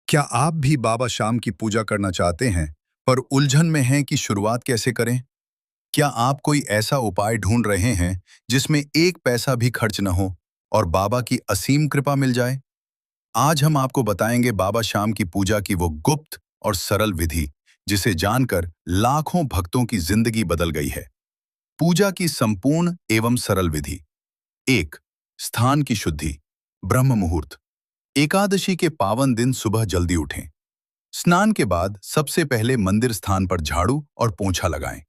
क्या आप भी बाबा श्याम की पूजा करना चाहते हैं पर उलझन में हैं कि शुरुआत कैसे करें? क्या आप कोई ऐसा उपाय ढूंढ रहे हैं जिसमें एक पैसा भी खर्च न हो और बाबा की असीम कृपा मिल जाए? आज हम आपको बताएंगे बाबा श्याम की पूजा की वो गुप्त और सरल विधि जिसे जानकर लाखों भक्तों की जिंदगी बदल गई है। पूजा की संपूर्ण एवं सरल विधि। 1. स्थान की शुद्धि। ब्रह्म मुहूर्त। एकादशी के पावन दिन सुबह जल्दी उठें। स्नान के बाद सबसे पहले मंदिर स्थान पर झाड़ू और पोंछा लगाएं।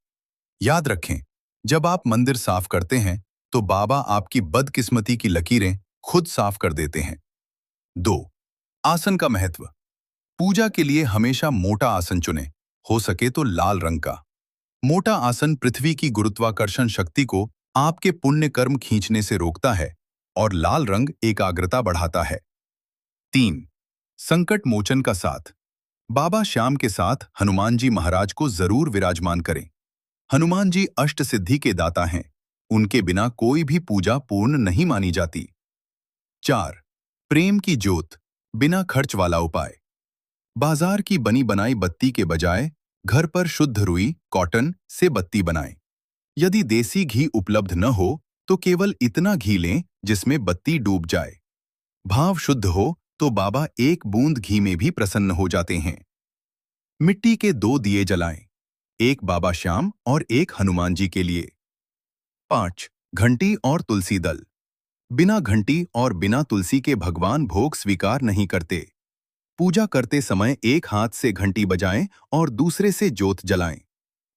याद रखें, जब आप मंदिर साफ करते हैं तो बाबा आपकी बदकिस्मती की लकीरें खुद साफ कर देते हैं। 2. आसन का महत्व। पूजा के लिए हमेशा मोटा आसन चुनें, हो सके तो लाल रंग का। मोटा आसन पृथ्वी की गुरुत्वाकर्षण शक्ति को आपके पुण्य कर्म खींचने से रोकता है और लाल रंग एकाग्रता बढ़ाता है। 3. संकट मोचन का साथ। बाबा श्याम के साथ हनुमान जी महाराज को जरूर विराजमान करें। हनुमान जी अष्ट सिद्धि के दाता हैं। उनके बिना कोई भी पूजा पूर्ण नहीं मानी जाती। 4. प्रेम की ज्योत। बिना खर्च वाला उपाय। बाजार की बनी बनाई बत्ती के बजाय घर पर शुद्ध रुई कॉटन से बत्ती बनाएं। यदि देसी घी उपलब्ध न हो तो केवल इतना घी लें जिसमें बत्ती डूब जाए। भाव शुद्ध हो तो बाबा एक बूंद घी में भी प्रसन्न हो जाते हैं। मिट्टी के 2 दिए जलाएं, एक बाबा श्याम और एक हनुमान जी के लिए। 5. घंटी और तुलसी दल। बिना घंटी और बिना तुलसी के भगवान भोग स्वीकार नहीं करते। पूजा करते समय एक हाथ से घंटी बजाएं और दूसरे से ज्योत जलाएं।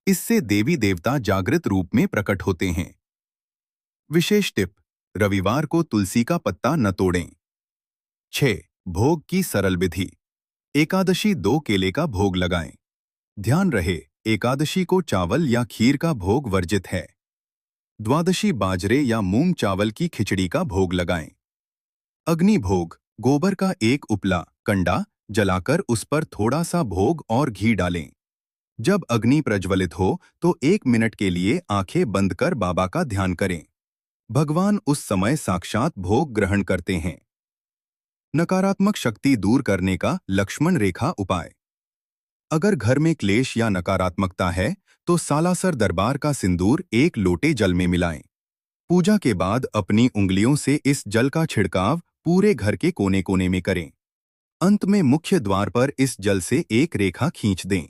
इससे देवी देवता जागृत रूप में प्रकट होते हैं। विशेष टिप: रविवार को तुलसी का पत्ता न तोड़ें। 6. भोग की सरल विधि। एकादशी 2 केले का भोग लगाएं। ध्यान रहे, एकादशी को चावल या खीर का भोग वर्जित है। द्वादशी बाजरे या मूंग चावल की खिचड़ी का भोग लगाएं। अग्नि भोग: गोबर का एक उपला कंडा जलाकर उस पर थोड़ा सा भोग और घी डालें। जब अग्नि प्रज्वलित हो तो 1 मिनट के लिए आंखें बंद कर बाबा का ध्यान करें। भगवान उस समय साक्षात भोग ग्रहण करते हैं। नकारात्मक शक्ति दूर करने का लक्ष्मण रेखा उपाय। अगर घर में क्लेश या नकारात्मकता है तो सालासर दरबार का सिंदूर 1 लोटे जल में मिलाएं। पूजा के बाद अपनी उंगलियों से इस जल का छिड़काव पूरे घर के कोने कोने में करें। अंत में मुख्य द्वार पर इस जल से एक रेखा खींच दें।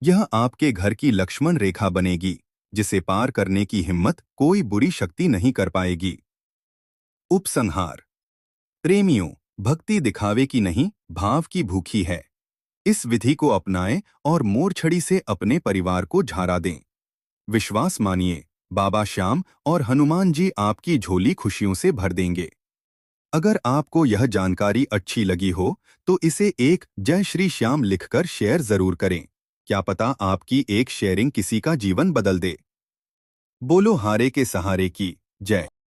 यह आपके घर की लक्ष्मण रेखा बनेगी, जिसे पार करने की हिम्मत कोई बुरी शक्ति नहीं कर पाएगी। उपसंहार: प्रेमियों, भक्ति दिखावे की नहीं, भाव की भूखी है। इस विधि को अपनाएं और मोरछड़ी से अपने परिवार को झाड़ा दें। विश्वास मानिए, बाबा श्याम और हनुमान जी आपकी झोली खुशियों से भर देंगे। अगर आपको यह जानकारी अच्छी लगी हो तो इसे एक जय श्री श्याम लिखकर शेयर जरूर करें। क्या पता आपकी एक शेयरिंग किसी का जीवन बदल दे। बोलो हारे के सहारे की जय।